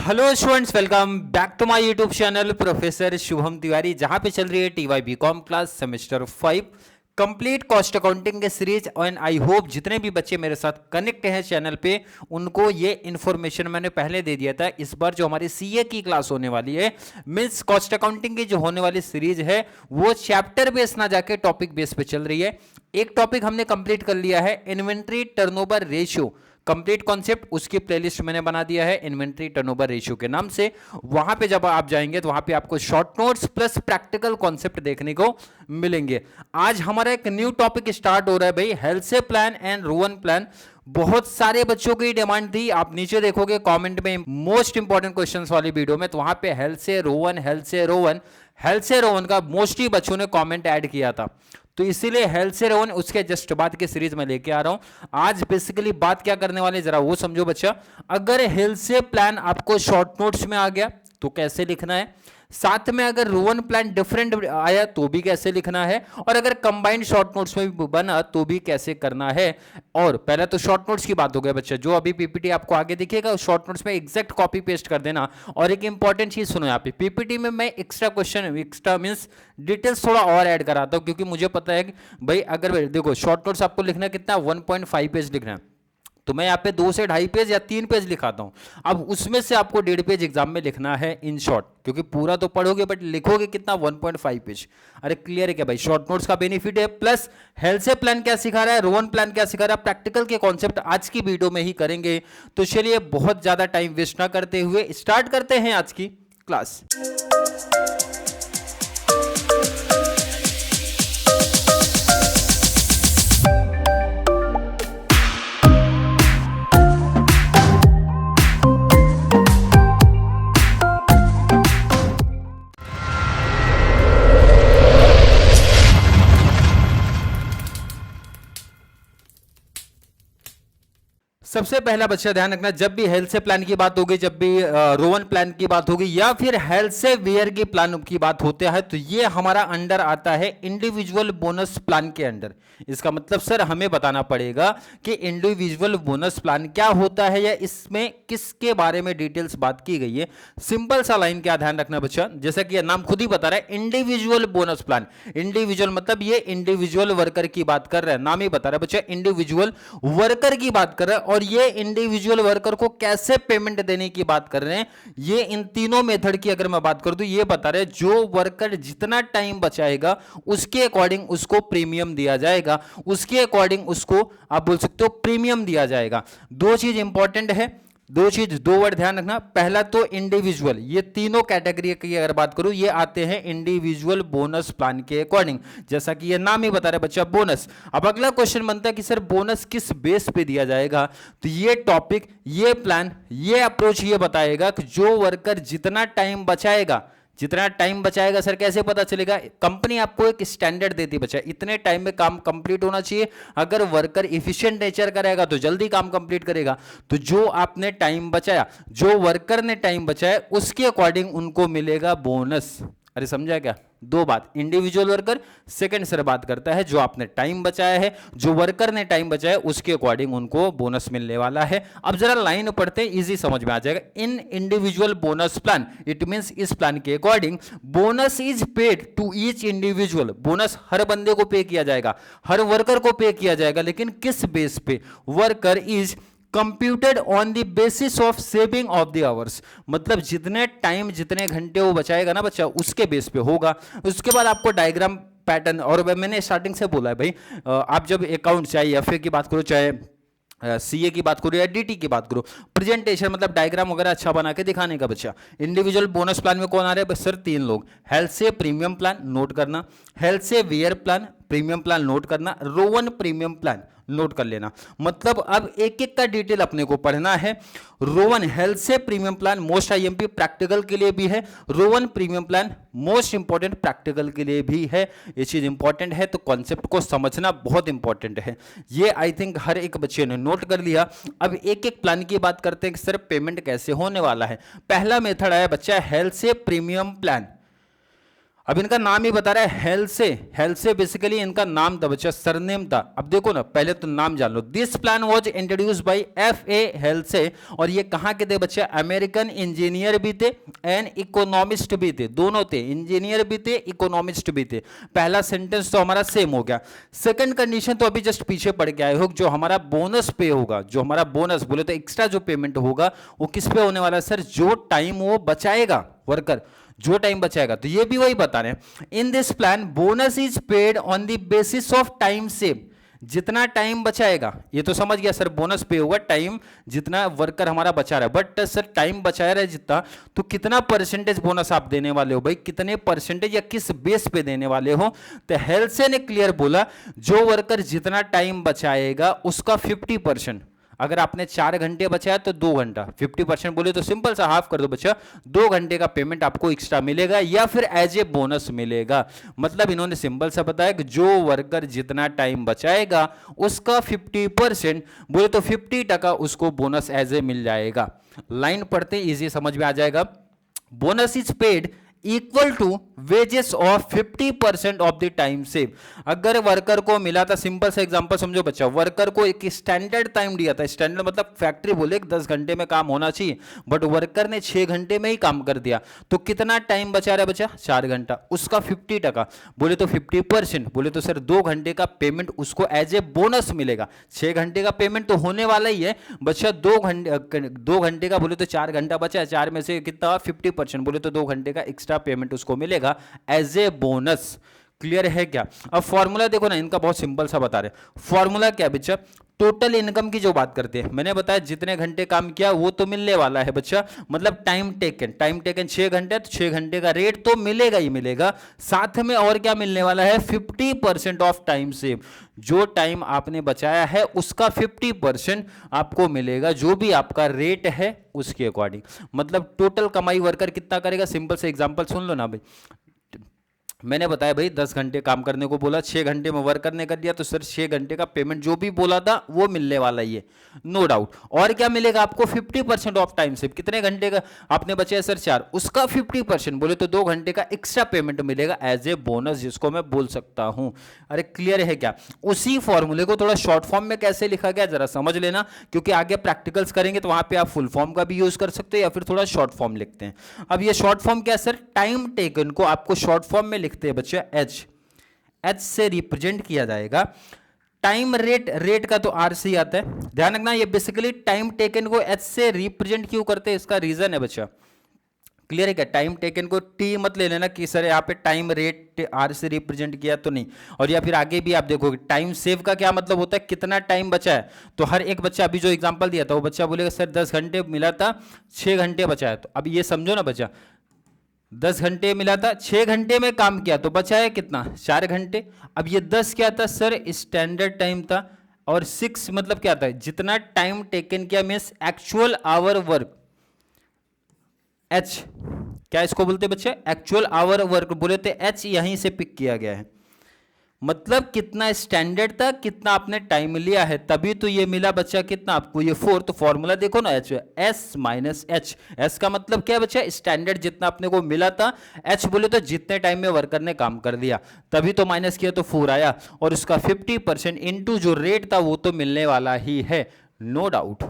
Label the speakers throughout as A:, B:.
A: Hello students, welcome back to my YouTube channel professor Shubham Tiwari, जहां पे चल रही है TY BCom class semester 5 complete cost accounting के सीरीज। एंड आई होप जितने भी बच्चे मेरे साथ कनेक्ट हैं चैनल पे उनको ये इन्फॉर्मेशन मैंने पहले दे दिया था। इस बार जो हमारी सीए की क्लास होने वाली है, मीन्स कॉस्ट अकाउंटिंग की जो होने वाली सीरीज है, वो चैप्टर बेस ना जाके टॉपिक बेस पे चल रही है। एक टॉपिक हमने कंप्लीट कर लिया है, inventory turnover ratio complete concept, उसकी प्लेलिस्ट मैंने बना दिया है इन्वेंट्री टर्नओवर रेशियो के नाम से। वहां पे जब आप जाएंगे तो वहां पे आपको short notes plus practical concept देखने को मिलेंगे। आज हमारा एक न्यू टॉपिक स्टार्ट हो रहा है भाई, हेल्से प्लान एंड रोवन प्लान। बहुत सारे बच्चों की डिमांड थी, आप नीचे देखोगे कमेंट में मोस्ट इंपॉर्टेंट क्वेश्चंस वाली वीडियो में, तो वहां पे हेल्से रोवन का मोस्टली बच्चों ने कमेंट ऐड किया था। तो इसीलिए हेल्थ से रोवन उसके जस्ट बाद के सीरीज में लेके आ रहा हूं। आज बेसिकली बात क्या करने वाले जरा वो समझो बच्चा। अगर हेल्थ से प्लान आपको शॉर्ट नोट्स में आ गया तो कैसे लिखना है, साथ में अगर रोवन प्लान डिफरेंट आया तो भी कैसे लिखना है, और अगर कंबाइंड शॉर्ट नोट्स में भी बना तो भी कैसे करना है। और पहले तो शॉर्ट नोट्स की बात हो गया बच्चा, जो अभी पीपीटी आपको आगे दिखेगा शॉर्ट नोट्स में एग्जैक्ट कॉपी पेस्ट कर देना। और एक इंपॉर्टेंट चीज सुनो, यहाँ पे पीपीटी में मैं extra question, extra means details थोड़ा और ऐड कराता हूँ, क्योंकि मुझे पता है कि भाई अगर देखो शॉर्ट नोट्स आपको लिखना है कितना, 1.5 पेज लिखना है, तो मैं यहाँ पे 2 से 2.5 पेज या 3 पेज लिखाता हूँ। अब उसमें से आपको 1.5 पेज एग्जाम में लिखना है इन शॉर्ट, क्योंकि पूरा तो पढ़ोगे बट लिखोगे कितना, 1.5 पेज। अरे क्लियर है क्या भाई? शॉर्ट नोट्स का बेनिफिट है, प्लस हेल्थ से प्लान क्या सिखा रहा है, रोवन प्लान क्या सिखा रहा है, प्रैक्टिकल के कॉन्सेप्ट आज की वीडियो में ही करेंगे। तो चलिए बहुत ज्यादा टाइम वेस्ट ना करते हुए स्टार्ट करते हैं आज की क्लास। सबसे पहला बच्चा ध्यान रखना, जब भी हेल्थ से प्लान की बात होगी, जब भी रोवन प्लान की बात होगी, या फिर हेल्थ से वेयर की प्लान की बात होता है, तो ये हमारा अंडर आता है इंडिविजुअल बोनस प्लान के अंडर। इसका मतलब सर हमें बताना पड़ेगा कि इंडिविजुअल बोनस प्लान क्या होता है या इसमें किसके बारे में डिटेल्स बात की गई है। सिंपल सा लाइन क्या ध्यान रखना बच्चा, जैसा कि नाम खुद ही बता रहा है इंडिविजुअल बोनस प्लान। इंडिविजुअल मतलब ये इंडिविजुअल वर्कर की बात कर रहा है, नाम ही बता रहा है बच्चा, इंडिविजुअल वर्कर की बात कर रहा है। और ये इंडिविजुअल वर्कर को कैसे पेमेंट देने की बात कर रहे हैं, ये इन तीनों मेथड की अगर मैं बात कर दूं, ये बता रहे हैं जो वर्कर जितना टाइम बचाएगा उसके अकॉर्डिंग उसको प्रीमियम दिया जाएगा, उसके अकॉर्डिंग उसको आप बोल सकते हो प्रीमियम दिया जाएगा। दो चीज इंपॉर्टेंट है, दो वर्ड ध्यान रखना। पहला तो इंडिविजुअल, ये तीनों कैटेगरी की अगर बात करूं, ये आते हैं इंडिविजुअल बोनस प्लान के अकॉर्डिंग, जैसा कि ये नाम ही बता रहा है बच्चा, बोनस। अब अगला क्वेश्चन बनता है कि सर बोनस किस बेस पे दिया जाएगा, तो ये टॉपिक, ये प्लान, ये अप्रोच ये बताएगा कि जो वर्कर जितना टाइम बचाएगा सर कैसे पता चलेगा। कंपनी आपको एक स्टैंडर्ड देती है बच्चा, इतने टाइम में काम कंप्लीट होना चाहिए। अगर वर्कर इफिशिएंट नेचर का रहेगा तो जल्दी काम कंप्लीट करेगा। तो जो आपने टाइम बचाया, जो वर्कर ने टाइम बचाया, उसके अकॉर्डिंग उनको मिलेगा बोनस। अरे समझा क्या? दो बात, इंडिविजुअल वर्कर, सेकंड सर बात करता है जो आपने टाइम बचाया है, जो वर्कर ने टाइम बचाया उसके अकॉर्डिंग उनको बोनस मिलने वाला है। अब जरा लाइन पढ़ते हैं, इजी समझ में आ जाएगा। In individual bonus plan, it means इस प्लान के according bonus is paid to each individual. Bonus हर बंदे को पे किया जाएगा, हर वर्कर को पे किया जाएगा, लेकिन किस बेस पे? Worker is computed on the basis of saving of the hours, मतलब जितने टाइम, जितने घंटे वो बचाएगा ना बच्चा, उसके बेस पे होगा। उसके बाद आपको डायग्राम पैटर्न, और मैंने स्टार्टिंग से बोला है भाई, आप जब अकाउंट चाहे एफए की बात करो, चाहे सीए की बात करो या डीटी की बात करो, प्रेजेंटेशन मतलब डायग्राम वगैरह अच्छा बना के दिखाने का बच्चा। इंडिविजुअल बोनस प्लान में कौन आ रहा है सर? 3 लोग। Halsey premium plan note करना, Halsey Weir plan premium plan note करना, रोवन प्रीमियम प्लान नोट कर लेना। मतलब अब एक एक का डिटेल अपने को पढ़ना है। रोवन हेल्थ से premium plan most IMP practical के लिए भी है, Rowan premium plan most important practical के लिए भी है। ये चीज इंपॉर्टेंट है, तो कॉन्सेप्ट को समझना बहुत इंपॉर्टेंट है। ये आई थिंक हर एक बच्चे ने नोट कर लिया। अब एक एक प्लान की बात करते हैं कि सर पेमेंट कैसे होने वाला है। पहला मेथड आया बच्चा हेल्थ से प्रीमियम प्लान। अब इनका नाम ही बता रहा है हेल्से बेसिकली इनका नाम था बच्चा, सरनेम था। अब देखो ना, पहले तो नाम जान लो। This plan was introduced by F.A. Halsey, और ये कहाँ के थे बच्चा? अमेरिकन इंजीनियर भी थे एंड इकोनॉमिस्ट भी थे, दोनों थे, इंजीनियर भी थे, इकोनॉमिस्ट भी थे। पहला सेंटेंस तो हमारा सेम हो गया। सेकंड कंडीशन तो अभी जस्ट पीछे पड़ के आए हो, जो हमारा बोनस पे होगा, जो हमारा बोनस बोले तो एक्स्ट्रा जो पेमेंट होगा वो किस पे होने वाला है सर? जो टाइम वो बचाएगा वर्कर, जो टाइम बचाएगा। तो ये भी वही बता रहे हैं, in this plan bonus is paid on the basis of time save, जितना टाइम बचाएगा। ये तो समझ गया सर, बोनस पे होगा टाइम जितना वर्कर हमारा बचा रहा है। बट सर टाइम बचा रहा है जितना, तो कितना परसेंटेज बोनस आप देने वाले हो भाई? कितने परसेंटेज या किस बेस पे देने वाले हो? तो हेल्से ने क्लियर बोला, जो वर्कर जितना टाइम बचाएगा उसका 50%। अगर आपने 4 घंटे बचाया तो 2 घंटा, 50% बोले तो सिंपल सा हाफ कर दो बच्चा, 2 घंटे का पेमेंट आपको एक्स्ट्रा मिलेगा या फिर एज ए बोनस मिलेगा। मतलब इन्होंने सिंपल सा बताया कि जो वर्कर जितना टाइम बचाएगा उसका 50% बोले तो 50% उसको बोनस एज ए मिल जाएगा। लाइन पढ़ते इजी समझ में आ जाएगा। Bonus is paid equal to wages of 50% of the time save. अगर वर्कर को मिला था, सिंपल सा एग्जांपल समझो बच्चा, वर्कर को एक स्टैंडर्ड टाइम दिया था, स्टैंडर्ड मतलब फैक्ट्री बोले 10 घंटे में काम होना चाहिए, बट वर्कर ने 6 घंटे में ही काम कर दिया, तो कितना टाइम बचा रहा है बच्चा? 4 घंटा, उसका 50% बोले तो 50% बोले तो सर 2 घंटे का पेमेंट उसको एज ए बोनस मिलेगा। 6 घंटे का पेमेंट तो होने वाला ही है बच्चा, 2 घंटे का बोले तो 4 घंटा बचा है, 4 में से कितना? 50% बोले तो 2 घंटे का एक्स्ट्रा पेमेंट उसको मिलेगा एज ए बोनस। क्लियर है क्या? अब फॉर्मूला देखो ना, इनका बहुत सिंपल सा बता रहे। फॉर्मूला क्या बच्चा? टोटल इनकम की जो बात करते हैं, मैंने बताया जितने घंटे काम किया वो तो मिलने वाला है बच्चा, मतलब टाइम टेकन 6 घंटे, तो 6 घंटे का रेट तो मिलेगा ही मिलेगा, साथ में और क्या मिलने वाला है? 50% ऑफ टाइम सेव। जो टाइम आपने बचाया है उसका 50% आपको मिलेगा, जो भी आपका रेट है उसके अकॉर्डिंग। मतलब टोटल कमाई वर्कर कितना करेगा? सिंपल से एग्जांपल सुन लो ना भाई, मैंने बताया भाई 10 घंटे काम करने को बोला, 6 घंटे में वर्कर ने कर दिया, तो सर 6 घंटे का पेमेंट जो भी बोला था वो मिलने वाला ही है, नो डाउट। और क्या मिलेगा आपको? 50% ऑफ टाइम सेव। कितने घंटे का आपने बचाया सर? 4, उसका 50% बोले तो 2 घंटे का एक्स्ट्रा पेमेंट मिलेगा एज ए बोनस, जिसको मैं बोल सकता हूं। अरे क्लियर है क्या? उसी फॉर्मूले को थोड़ा शॉर्ट फॉर्म में कैसे लिखा गया जरा समझ लेना, क्योंकि आगे प्रैक्टिकल्स करेंगे तो वहां पे आप फुल फॉर्म का भी यूज कर सकते हो या फिर थोड़ा शॉर्ट फॉर्म लिखते हैं। अब ये शॉर्ट फॉर्म क्या है सर? टाइम टेकन को आपको शॉर्ट फॉर्म में लिखते हैं बच्चा एच से रिप्रेजेंट किया जाएगा। टाइम रेट का तो आर से आता है, ध्यान रखना। ये बेसिकली टाइम टेकन को एच से रिप्रेजेंट क्यों करते हैं, इसका रीजन है बच्चा। क्लियर है क्या? टाइम टेकन को टी मत ले लेना कि सर यहाँ पे टाइम रेट आर से रिप्रेजेंट किया तो नहीं। और या फिर आगे भी आप देखोगे टाइम सेव का क्या मतलब होता है? कितना टाइम बचा है। तो हर एक बच्चा अभी जो एग्जांपल दिया था वो बच्चा बोलेगा सर 10 घंटे मिला था, 6 घंटे बचा है। तो अब ये समझो ना बच्चा, 10 घंटे मिला था, 6 घंटे में काम किया तो बचा है कितना? 4 घंटे। अब ये 10 क्या था सर? स्टैंडर्ड टाइम था, और 6 मतलब क्या था? जितना टाइम टेकन किया means actual our work. H क्या इसको बोलते हैं बच्चे? एक्चुअल आवर वर्क बोले तो एच यहीं से पिक किया गया है, मतलब कितना स्टैंडर्ड था, कितना आपने टाइम लिया है, तभी तो ये मिला बच्चा कितना आपको? ये 4। तो फॉर्मूला देखो ना, H S minus H. S का मतलब क्या है बच्चा? स्टैंडर्ड जितना अपने को मिला था। एच बोले तो जितने टाइम में वर्कर ने काम कर दिया, तभी तो माइनस किया तो 4 आया, और उसका 50% इंटू जो रेट था वो तो मिलने वाला ही है, नो डाउट।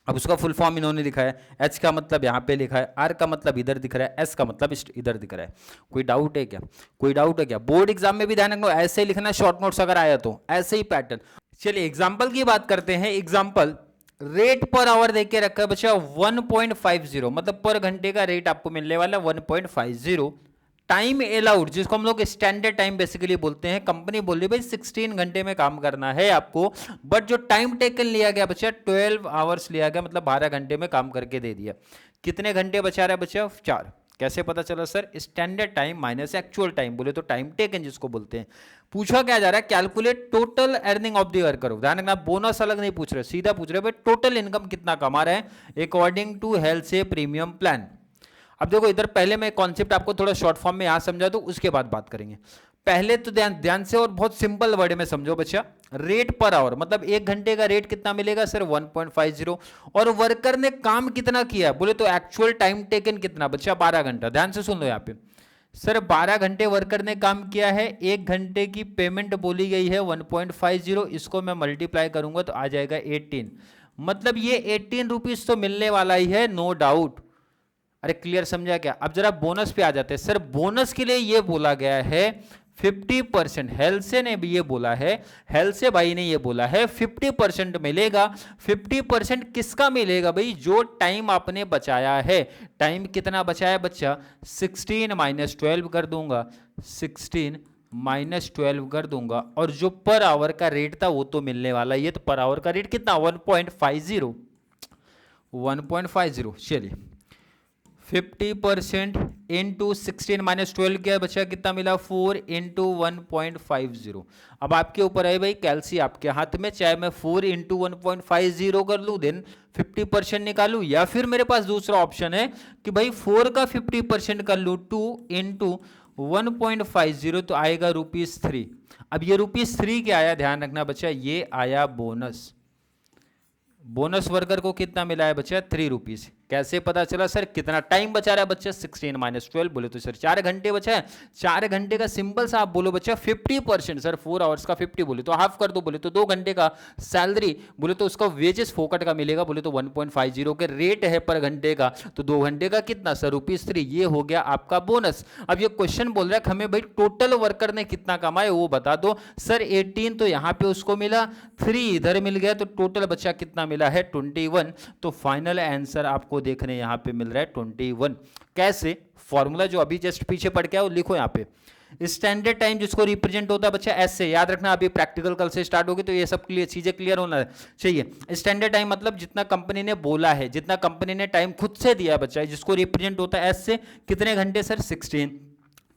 A: अब उसका फुल फॉर्म इन्होंने लिखा है, एच का मतलब यहाँ पे लिखा है, आर का मतलब इधर दिख रहा है, एस का मतलब इधर दिख रहा है। कोई डाउट है क्या? कोई डाउट है क्या? बोर्ड एग्जाम में भी ध्यान रखना, ऐसे ही लिखना, शॉर्ट नोट्स अगर आया तो ऐसे ही पैटर्न। चलिए एग्जाम्पल की बात करते हैं। एग्जाम्पल रेट पर आवर देख के रखा है बच्चा 1.50, मतलब पर घंटे का रेट आपको मिलने वाला 1.50। टाइम अलाउड, जिसको हम लोग स्टैंडर्ड टाइम बेसिकली बोलते हैं, कंपनी बोल रही भाई 16 घंटे में काम करना है आपको, बट जो टाइम टेकन लिया गया बच्चा 12 आवर्स लिया गया, मतलब 12 घंटे में काम करके दे दिया। कितने घंटे बचा रहा है बच्चा? 4। कैसे पता चला sir? Standard time minus actual time बोले तो टाइम टेकन जिसको बोलते हैं। पूछा क्या जा रहा है? Calculate total earning of the worker. ध्यान रखना, बोनस अलग नहीं पूछ रहे, सीधा पूछ रहे भाई टोटल इनकम कितना कमा रहे हैं according to Halsey premium plan. अब देखो इधर पहले मैं कॉन्सेप्ट आपको थोड़ा शॉर्ट फॉर्म में यहां समझा दूं, उसके बाद बात करेंगे। पहले तो ध्यान से और बहुत सिंपल वर्ड में समझो बच्चा, रेट पर आवर मतलब 1 घंटे का रेट कितना मिलेगा सर? 1.50। और वर्कर ने काम कितना किया बोले तो एक्चुअल टाइम टेकन कितना बच्चा? 12 घंटा। ध्यान से सुन लो यहाँ पे, सर 12 घंटे वर्कर ने काम किया है, 1 घंटे की पेमेंट बोली गई है 1.50, इसको मैं मल्टीप्लाई करूंगा तो आ जाएगा 18, मतलब ये 18 रुपीज तो मिलने वाला ही है, नो डाउट। अरे क्लियर समझा क्या? अब जरा बोनस पे आ जाते हैं। सर बोनस के लिए ये बोला गया है 50%, हेल्से ने भी ये बोला है, हेल्से भाई ने ये बोला है 50% मिलेगा। 50% किसका मिलेगा भाई? जो टाइम आपने बचाया है। टाइम कितना बचाया बच्चा? 16 माइनस 12 कर दूंगा, 16 माइनस 12 कर दूंगा, और जो पर आवर का रेट था वो तो मिलने वाला। ये तो पर आवर का रेट कितना? 1.50, 1.50। चलिए 50% इंटू 16 माइनस 12 क्या बचा? कितना मिला? 4 इंटू 1.50। अब आपके ऊपर है भाई, कैलसी आपके हाथ में, चाहे मैं 4 इंटू 1.50 कर लूँ देन 50% निकालूँ, या फिर मेरे पास दूसरा ऑप्शन है कि भाई 4 का 50% कर लूँ, 2 इंटू 1.50 तो आएगा ₹3। अब ये ₹3 क्या आया? ध्यान रखना बच्चा, ये आया बोनस। बोनस वर्कर को कितना मिला है बच्चा? 3 रुपीज। कैसे पता चला सर? कितना टाइम बचा रहा है बच्चा? 16 माइनस 12 बोले तो सर 4 घंटे बचा है। 4 घंटे का सिंपल सा आप बोलो बच्चा 50%, सर 4 आवर्स का 50 बोले तो हाफ कर दो, बोले तो 2 घंटे का सैलरी, बोले तो उसका वेजेस फोकट का मिलेगा, बोले तो 1.50 के रेट है पर घंटे का, तो 2 घंटे का कितना सर? ₹3। ये हो गया आपका बोनस। अब ये क्वेश्चन बोल रहा है हमें भाई टोटल वर्कर ने कितना कमाया वो बता दो। सर 18 तो यहाँ पे उसको मिला, 3 इधर मिल गया, तो टोटल बच्चा कितना मिला है? 21। तो फाइनल आंसर आपको देखने यहां पे मिल रहा है 21। कैसे? फॉर्मूला जो अभी जस्ट पीछे पढ़ के आओ, लिखो यहां पे स्टैंडर्ड टाइम जिसको रिप्रेजेंट होता है बच्चा एस से, याद रखना अभी प्रैक्टिकल कल से स्टार्ट होगी तो ये सब चीजें क्लियर होना चाहिए। स्टैंडर्ड टाइम मतलब जितना कंपनी ने बोला है, जितना कंपनी ने टाइम खुद से दिया है बच्चा, जिसको रिप्रेजेंट होता है एस से। कितने घंटे सर? 16।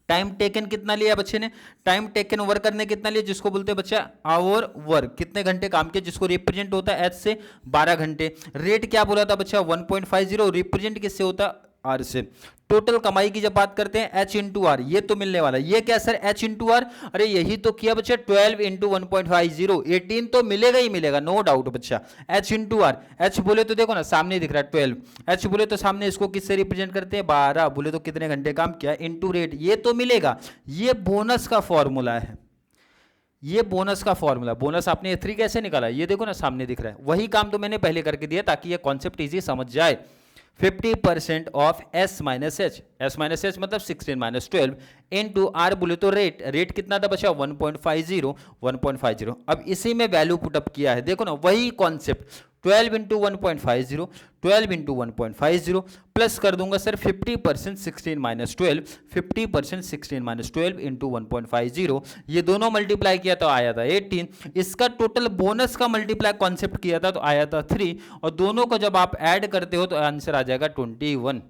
A: टाइम टेकन कितना लिया बच्चे ने? टाइम टेकन वर्क करने कितना लिया, जिसको बोलते हैं बच्चा आवर वर्क। कितने घंटे काम किया, जिसको रिप्रेजेंट होता है एच से? 12 घंटे। रेट क्या बोला था बच्चा? 1.50। रिप्रेजेंट किससे होता? आर से। टोटल कमाई की जब बात करते हैं एच इंटू आर, ये तो मिलने वाला। ये क्या सर? H into are. अरे यही तो किया बच्चा, 12 इंटू 1.50, 18 तो मिलेगा ही मिलेगा, नो डाउट बच्चा। एच इंटू आर, एच बोले तो देखो ना सामने दिख रहा है 12, एच बोले तो सामने इसको किससे रिप्रेजेंट करते हैं? 12, बोले तो कितने घंटे काम किया, इंटू रेट, ये तो मिलेगा। ये बोनस का फॉर्मूला है, ये बोनस का फॉर्मूला। बोनस आपने 3 कैसे निकाला? ये देखो ना सामने दिख रहा है। वही काम तो मैंने पहले करके दिया ताकि ये कॉन्सेप्ट इजी समझ जाए। 50% of S minus H, S minus H मतलब 16 माइनस 12 इंटू आर बोले तो रेट, रेट कितना था बचा? 1.50, 1.50। अब इसी में वैल्यू पुटअप किया है, देखो ना वही कॉन्सेप्ट, 12 इंटू 1.50, 12 इंटू 1.50 प्लस कर दूंगा सर 50% 16 माइनस 12, 50% 16 माइनस 12 इंटू 1.50, ये दोनों मल्टीप्लाई किया तो आया था 18। इसका टोटल बोनस का मल्टीप्लाई कॉन्सेप्ट किया था तो आया था 3, और दोनों को जब आप ऐड करते हो तो आंसर आ जाएगा 21।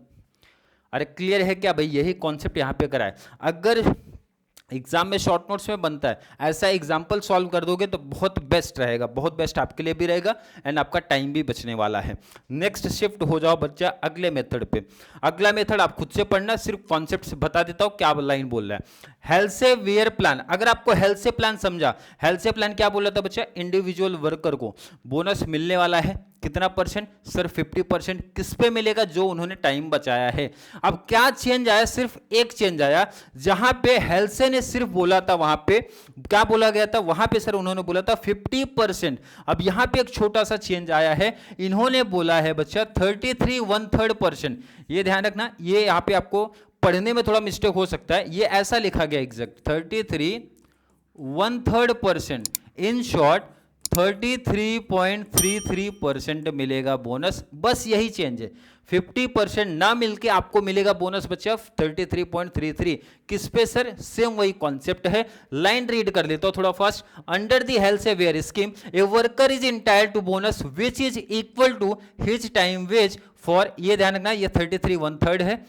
A: अरे क्लियर है क्या भाई? यही कॉन्सेप्ट यहाँ पे करा है। अगर एग्जाम में शॉर्ट नोट्स में बनता है, ऐसा एग्जाम्पल सॉल्व कर दोगे तो बहुत बेस्ट रहेगा, बहुत बेस्ट आपके लिए भी रहेगा एंड आपका टाइम भी बचने वाला है। नेक्स्ट शिफ्ट हो जाओ बच्चा अगले मेथड पे। अगला मेथड आप खुद से पढ़ना, सिर्फ कॉन्सेप्ट से बता देता हूं क्या लाइन बोल रहा है। हेल्थ से वेयर प्लान, अगर आपको हेल्थ से प्लान समझा, हेल्थ से प्लान क्या बोला था बच्चा? इंडिविजुअल वर्कर को बोनस मिलने वाला है, कितना परसेंट सर? 50%। किस पे मिलेगा? जो उन्होंने टाइम बचाया है। अब क्या चेंज आया? सिर्फ एक चेंज आया, जहां पे हेल्थ से ने सिर्फ बोला था, वहां पे क्या बोला गया था? वहां पे सर उन्होंने बोला था 50%। अब यहां पे एक छोटा सा चेंज आया है, इन्होंने बोला है बच्चा 33 1/3%। ये ध्यान रखना, ये यहां पे आपको पढ़ने में थोड़ा मिस्टेक हो सकता है, ये ऐसा लिखा गया एग्जैक्ट 33 1/3%। इन शॉर्ट 33.33% मिलेगा बोनस, बस यही चेंज है। 50% ना मिलके आपको मिलेगा बोनस बच्चा 33.33। किस पे सर? सेम वही कॉन्सेप्ट है। लाइन रीड कर लेता हूं थोड़ा fast. Under the Halsey Weir scheme a worker is entitled to bonus which is equal to his time wage for, ये ध्यान रखना ये 33 1/3 है,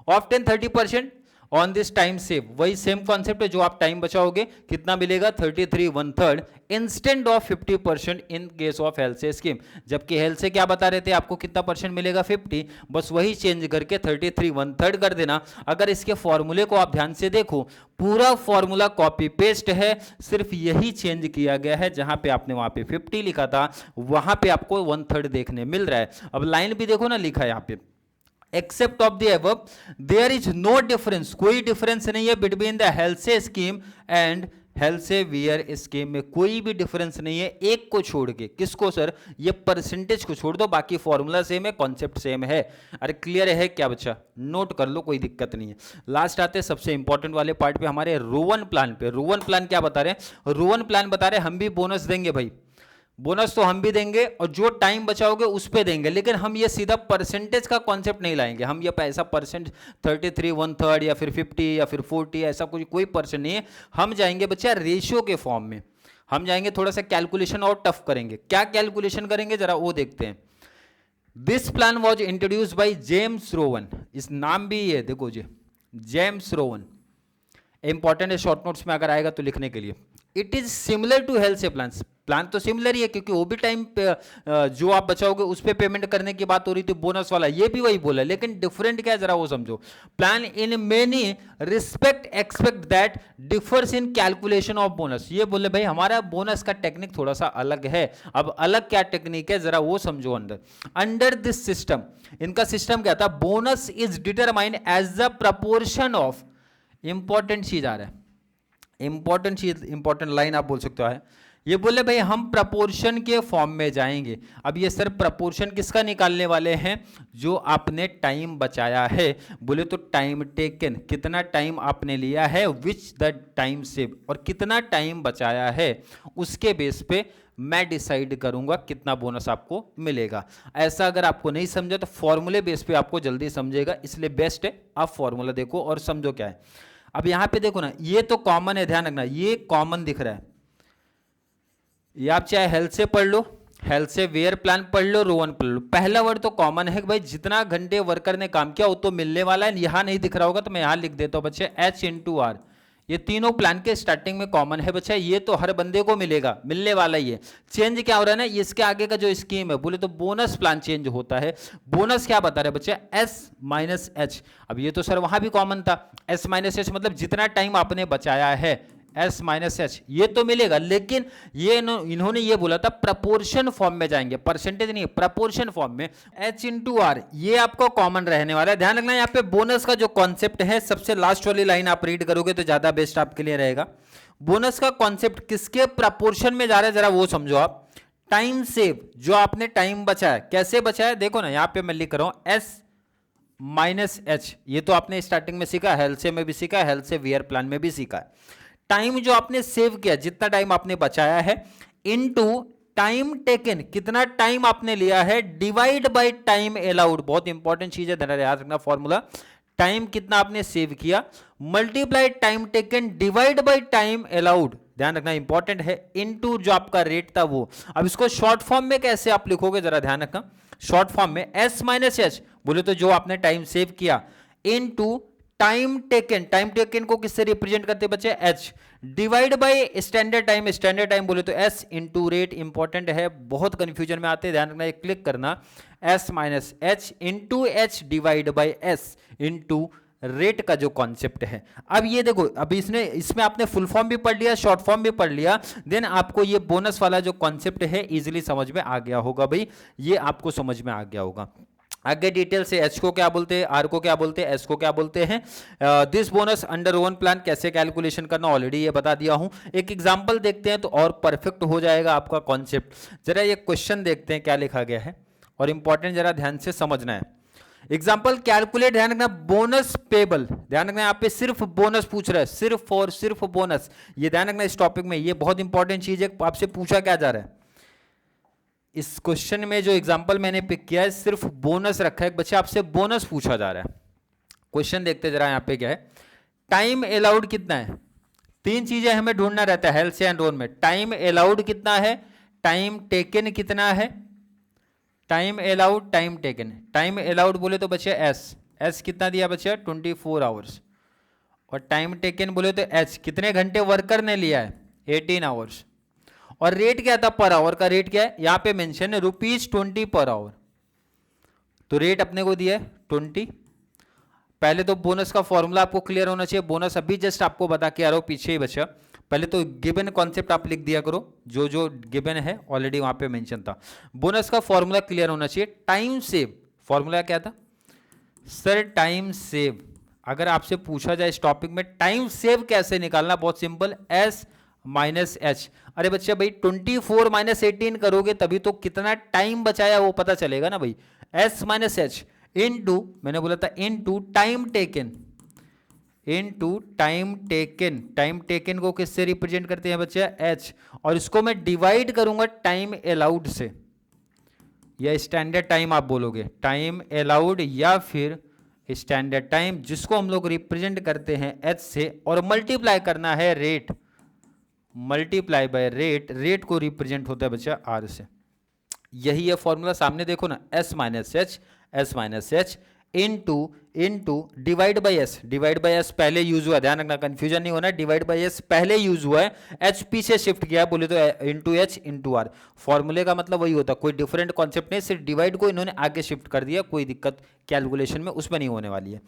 A: of 30% on this time save. वही सेम कॉन्सेप्ट है, जो आप टाइम बचाओगे कितना मिलेगा? 33 1/3 instead of 50% in case of Halsey scheme. जबकि हेल्थ से क्या बता रहे थे आपको कितना परसेंट मिलेगा? 50, बस वही चेंज करके 33 1/3 कर देना। अगर इसके फॉर्मूले को आप ध्यान से देखो, पूरा फॉर्मूला कॉपी पेस्ट है, सिर्फ यही चेंज किया गया है। जहां पे आपने वहां पे 50 लिखा था, वहां पे आपको 1/3 देखने मिल रहा है। अब लाइन भी देखो ना लिखा है यहाँ पे, except of the above there is no difference, कोई डिफरेंस नहीं है between the health scheme and हेल्सेवियर स्कीम में कोई भी डिफरेंस नहीं है, एक को छोड़ के। किसको सर? ये परसेंटेज को छोड़ दो, बाकी फॉर्मूला सेम है, कॉन्सेप्ट सेम है। अरे क्लियर है क्या बच्चा? नोट कर लो, कोई दिक्कत नहीं है। लास्ट आते हैं सबसे इंपॉर्टेंट वाले पार्ट पे, हमारे रोवन प्लान पे। रोवन प्लान क्या बता रहे हैं? रोवन प्लान बता रहे हैं हम भी बोनस देंगे भाई, बोनस तो हम भी देंगे और जो टाइम बचाओगे उस पे देंगे, लेकिन हम ये सीधा परसेंटेज का कॉन्सेप्ट नहीं लाएंगे। हम ये पैसा परसेंट 33 1/3 या फिर 50 या फिर 40 ऐसा कोई परसेंट नहीं है। हम जाएंगे बच्चा रेशियो के फॉर्म में, हम जाएंगे थोड़ा सा कैलकुलेशन और टफ करेंगे। क्या कैलकुलेशन करेंगे जरा वो देखते हैं। This plan was introduce by James Rowan, इस नाम भी है देखो जी, जेम्स रोवन। इंपॉर्टेंट है, शॉर्ट नोट्स में अगर आएगा तो लिखने के लिए। It is similar to Halsey plan, plan तो सिमिलर ही है क्योंकि वो भी टाइम जो आप बचाओगे उस पे पेमेंट करने की बात हो रही थी, बोनस वाला ये भी वही बोला, लेकिन डिफरेंट क्या है जरा वो समझो। Plan in many respect expect that differs in calculation of bonus, ये बोले भाई हमारा बोनस का टेक्निक थोड़ा सा अलग है। अब अलग क्या टेक्निक है जरा वो समझो। अंडर दिस सिस्टम, इनका सिस्टम क्या था? Bonus is determined as the proportion of, important चीज आ रहा है, इंपॉर्टेंट चीज, इंपॉर्टेंट लाइन आप बोल सकते हो है। ये बोले भाई हम प्रपोर्शन के फॉर्म में जाएंगे। अब ये सर प्रपोर्शन किसका निकालने वाले हैं? जो आपने टाइम बचाया है। बोले तो टाइम टेकन, कितना टाइम आपने लिया है, विच द टाइम सेव, और कितना टाइम बचाया है, उसके बेस पे मैं डिसाइड करूंगा कितना बोनस आपको मिलेगा। ऐसा अगर आपको नहीं समझा तो फॉर्मूले बेस पे आपको जल्दी समझेगा, इसलिए बेस्ट है आप फॉर्मूला देखो और समझो क्या है। अब यहां पे देखो ना, ये तो कॉमन है, ध्यान रखना ये कॉमन दिख रहा है। ये आप चाहे हेल्थ से पढ़ लो, हेल्थ से वेयर प्लान पढ़ लो, रोवन पढ़ लो, पहला वर्ड तो कॉमन है कि भाई जितना घंटे वर्कर ने काम किया वो तो मिलने वाला है। यहां नहीं दिख रहा होगा तो मैं यहां लिख देता हूं बच्चे H/R। ये तीनों प्लान के स्टार्टिंग में कॉमन है बच्चा, ये तो हर बंदे को मिलेगा, मिलने वाला ही है। चेंज क्या हो रहा है ना, इसके आगे का जो स्कीम है, बोले तो बोनस प्लान चेंज होता है। बोनस क्या बता रहे बच्चा? S-H। अब ये तो सर वहां भी कॉमन था, S-H मतलब जितना टाइम आपने बचाया है, S-H ये तो मिलेगा, लेकिन ये इन्होंने ये बोला था प्रपोर्शन फॉर्म में जाएंगे, परसेंटेज नहीं, प्रपोर्शन फॉर्म में। H/R ये आपको कॉमन रहने वाला है। ध्यान रखना यहाँ पे बोनस का जो कॉन्सेप्ट है, सबसे लास्ट वाली लाइन आप रीड करोगे तो ज्यादा बेस्ट आपके लिए रहेगा। बोनस का कॉन्सेप्ट किसके प्रपोर्शन में जा रहा है जरा वो समझो आप। टाइम सेव, जो आपने टाइम बचाया, कैसे बचाया देखो ना, यहाँ पे मैं लिख रहा हूं S-H। ये तो आपने स्टार्टिंग में सीखा, हेल्थ से में भी सीखा, हेल्थ से वेयर प्लान में भी सीखा है। टाइम जो आपने सेव किया, जितना टाइम आपने बचाया है, इनटू टाइम टेकन, कितना टाइम आपने लिया है, डिवाइड बाय टाइम अलाउड। बहुत इंपॉर्टेंट चीज है, ध्यान याद रखना फॉर्मूला। टाइम कितना आपने सेव किया, multiply time taken divide by time allowed, ध्यान रखना इंपॉर्टेंट है, इनटू जो आपका रेट था वो। अब इसको शॉर्ट फॉर्म में कैसे आप लिखोगे जरा ध्यान रखना। शॉर्ट फॉर्म में S-H बोले तो जो आपने टाइम सेव किया, into time taken, time taken को किससे रिप्रेजेंट करते हैं बच्चे? H, divide by standard time, standard time बोले तो S इंटू रेट। इंपॉर्टेंट है, बहुत कंफ्यूजन में आते हैं, ध्यान रखना, क्लिक करना S-H into H divide by S into rate का जो कॉन्सेप्ट है। अब ये देखो, अब इसमें आपने फुल फॉर्म भी पढ़ लिया, शॉर्ट फॉर्म भी पढ़ लिया, देन आपको ये बोनस वाला जो कॉन्सेप्ट है इजीली समझ में आ गया होगा भाई, ये आपको समझ में आ गया होगा। आगे डिटेल से H को क्या बोलते हैं, R को क्या बोलते हैं, S को क्या बोलते हैं, this bonus under one plan कैसे कैलकुलेशन करना ऑलरेडी ये बता दिया हूं। एक एग्जांपल देखते हैं तो और परफेक्ट हो जाएगा आपका कॉन्सेप्ट। जरा ये क्वेश्चन देखते हैं क्या लिखा गया है, और इंपॉर्टेंट जरा ध्यान से समझना है। एग्जाम्पल कैलकुलेट, ध्यान रखना, बोनस पेबल, ध्यान रखना यहाँ पे सिर्फ बोनस पूछ रहा है, सिर्फ और सिर्फ बोनस, ये ध्यान रखना इस टॉपिक में, ये बहुत इंपॉर्टेंट चीज है। आपसे पूछा क्या जा रहा है इस क्वेश्चन में, जो एग्जांपल मैंने पिक किया है सिर्फ बोनस रखा है, बच्चे आपसे बोनस पूछा जा रहा है। क्वेश्चन देखते जरा यहाँ पे क्या है। टाइम अलाउड कितना है, तीन चीजें हमें ढूंढना रहता है हेल्थ से एंड रोन में। टाइम अलाउड कितना है, टाइम टेकन कितना है, time allowed, time taken. Time allowed बोले तो बच्चे एस कितना दिया बच्चे 24 आवर्स, और टाइम टेकन बोले तो H कितने घंटे वर्कर ने लिया है 18 आवर्स, और रेट क्या था पर आवर का, रेट क्या है यहाँ पे मेंशन है ₹20 पर आवर, तो रेट अपने को दिया है 20। पहले तो बोनस का फॉर्मूला आपको क्लियर होना चाहिए, बोनस अभी जस्ट आपको बता के आ रहा हूं, पीछे ही बचा। पहले तो गिवन कॉन्सेप्ट आप लिख दिया करो, जो जो गिवन है ऑलरेडी वहां पे मेंशन था। बोनस का फॉर्मूला क्लियर होना चाहिए। टाइम सेव, फॉर्मूला क्या था, सर टाइम सेव, अगर आपसे पूछा जाए इस टॉपिक में टाइम सेव कैसे निकालना, बहुत सिंपल, एस माइनस एच। अरे बच्चा भाई 24 माइनस 18 करोगे तभी तो कितना टाइम बचाया वो पता चलेगा ना भाई। S minus H into, मैंने बोला था into time taken, into time taken, time taken को किससे रिप्रेजेंट करते हैं बच्चा, एच, और इसको मैं डिवाइड करूंगा टाइम अलाउड से, या स्टैंडर्ड टाइम आप बोलोगे, टाइम अलाउड या फिर स्टैंडर्ड टाइम, जिसको हम लोग रिप्रेजेंट करते हैं एच से, और मल्टीप्लाई करना है rate, multiply by rate, rate को रिप्रेजेंट होता है बच्चा आर से। यही है फॉर्मूला, सामने देखो ना, S minus H, S minus H into divide by S, divide by S पहले यूज हुआ, ध्यान रखना कंफ्यूजन नहीं होना, डिवाइड बाय एस पहले यूज हुआ है, एच पी से शिफ्ट किया बोले तो इनटू एच इनटू आर, फॉर्मूले का मतलब वही होता है, कोई डिफरेंट कॉन्सेप्ट नहीं, सिर्फ डिवाइड को इन्होंने आगे शिफ्ट कर दिया, कोई दिक्कत कैलकुलेशन में उसमें नहीं होने वाली है।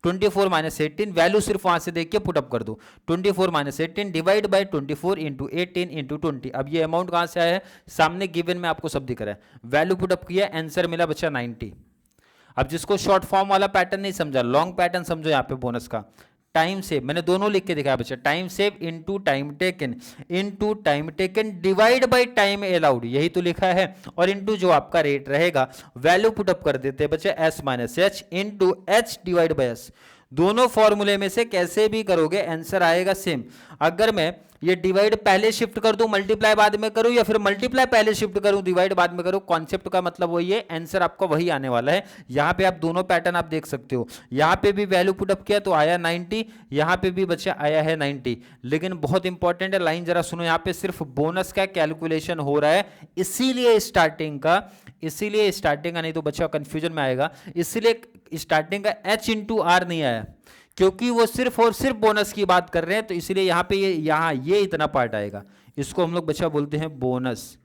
A: 24 माइनस 18 वैल्यू सिर्फ वहां से देख के पुटअप कर दो, 24 minus 18 divide by 24 into 18 into 20। अब ये अमाउंट कहां से आया है, सामने गिवन में आपको सब दिख रहा है, वैल्यू पुटअप किया, आंसर मिला बच्चा 90। अब जिसको शॉर्ट फॉर्म वाला पैटर्न नहीं समझा, लॉन्ग पैटर्न समझो यहाँ पे बोनस का, टाइम सेव मैंने दोनों लिख के दिखाया बच्चा, time save into time taken divide by time allowed, यही तो लिखा है, और इनटू जो आपका रेट रहेगा, वैल्यू पुटअप कर देते हैं बच्चा S minus H into H divide by S. दोनों फॉर्मूले में से कैसे भी करोगे आंसर आएगा सेम। अगर मैं ये डिवाइड पहले शिफ्ट कर दूं मल्टीप्लाई बाद में करूं, या फिर मल्टीप्लाई पहले शिफ्ट करूं डिवाइड बाद में करूं, कॉन्सेप्ट का मतलब वही है, आंसर आपका वही आने वाला है। यहां पे आप दोनों पैटर्न आप देख सकते हो, यहां पे भी वैल्यू पुटअप किया तो आया 90, यहां पे भी बच्चा आया है 90। लेकिन बहुत इंपॉर्टेंट है, लाइन जरा सुनो, यहां पे सिर्फ बोनस का कैलकुलेशन हो रहा है, इसीलिए स्टार्टिंग का, नहीं तो बच्चा कंफ्यूजन में आएगा, इसीलिए स्टार्टिंग का एच इंटू आर नहीं आया, क्योंकि वो सिर्फ और सिर्फ बोनस की बात कर रहे हैं, तो इसलिए यहां पे ये इतना पार्ट आएगा, इसको हम लोग बच्चा बोलते हैं बोनस।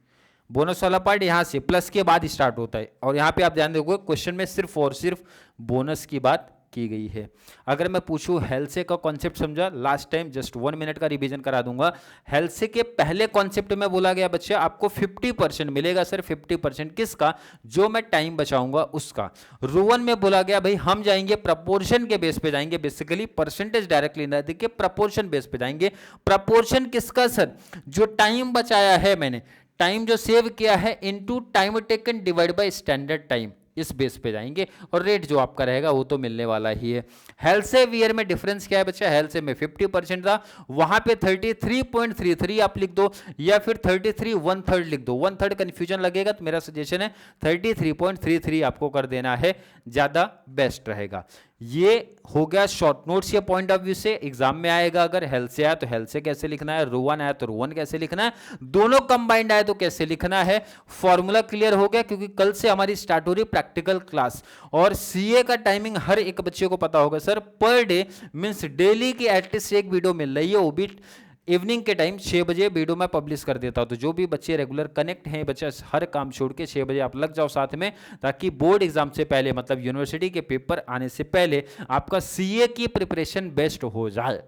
A: बोनस वाला पार्ट यहां से प्लस के बाद स्टार्ट होता है, और यहां पे आप ध्यान दोगे क्वेश्चन में सिर्फ और सिर्फ बोनस की बात की गई है। अगर मैं पूछूं हेल्से का कॉन्सेप्ट समझा, लास्ट टाइम जस्ट 1 मिनट का रिवीजन करा दूंगा। हेल्से के पहले कॉन्सेप्ट में बोला गया बच्चा आपको 50% मिलेगा सर, 50% किसका, जो मैं टाइम बचाऊंगा उसका। रोवन में बोला गया भाई हम जाएंगे प्रपोर्शन के बेस पे जाएंगे, बेसिकली परसेंटेज डायरेक्टली ना देखिए, प्रपोर्शन बेस पे जाएंगे। प्रपोर्शन किसका सर, जो टाइम बचाया है मैंने, टाइम जो सेव किया है into time taken divide by standard time, इस बेस पे जाएंगे, और रेट जो आपका रहेगा वो तो मिलने वाला ही है। हेल्सेवियर में डिफरेंस क्या है बच्चा, हेल्से में 50% था, वहां पे 33.33 आप लिख दो, या फिर 33 1/3 लिख दो, 1/3 कंफ्यूजन लगेगा, तो मेरा सजेशन है 33.33 आपको कर देना है, ज्यादा बेस्ट रहेगा। ये हो गया शॉर्ट नोट्स के पॉइंट ऑफ व्यू से, एग्जाम में आएगा, अगर हेल्से आया तो हेल्से कैसे लिखना है, रोवन आया तो रोवन कैसे लिखना है, दोनों कंबाइंड आए तो कैसे लिखना है। फॉर्मूला क्लियर हो गया, क्योंकि कल से हमारी स्टार्ट हो रही प्रैक्टिकल क्लास, और सीए का टाइमिंग हर एक बच्चे को पता होगा sir, per day means daily की एटलीस्ट एक वीडियो मिल रही है, वो भी इवनिंग के टाइम 6 बजे वीडियो मैं पब्लिश कर देता हूं। तो जो भी बच्चे रेगुलर कनेक्ट हैं, बच्चा हर काम छोड़ के 6 बजे आप लग जाओ साथ में, ताकि बोर्ड एग्जाम से पहले, मतलब यूनिवर्सिटी के पेपर आने से पहले आपका सीए की प्रिपरेशन बेस्ट हो जाए।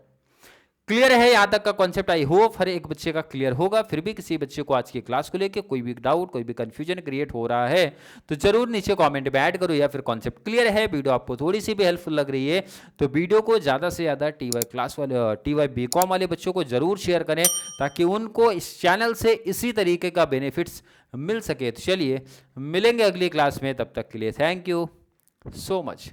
A: क्लियर है यहाँ तक का कॉन्सेप्ट, आई होप हर एक बच्चे का क्लियर होगा। फिर भी किसी बच्चे को आज की क्लास को लेकर कोई भी डाउट, कोई भी कंफ्यूजन क्रिएट हो रहा है तो जरूर नीचे कमेंट में ऐड करो, या फिर कॉन्सेप्ट क्लियर है, वीडियो आपको थोड़ी सी भी हेल्पफुल लग रही है तो वीडियो को ज़्यादा से ज़्यादा टीवाई क्लास वाले, टीवाई बीकॉम वाले बच्चों को जरूर शेयर करें, ताकि उनको इस चैनल से इसी तरीके का बेनिफिट्स मिल सके। तो चलिए मिलेंगे अगली क्लास में, तब तक के लिए थैंक यू सो मच।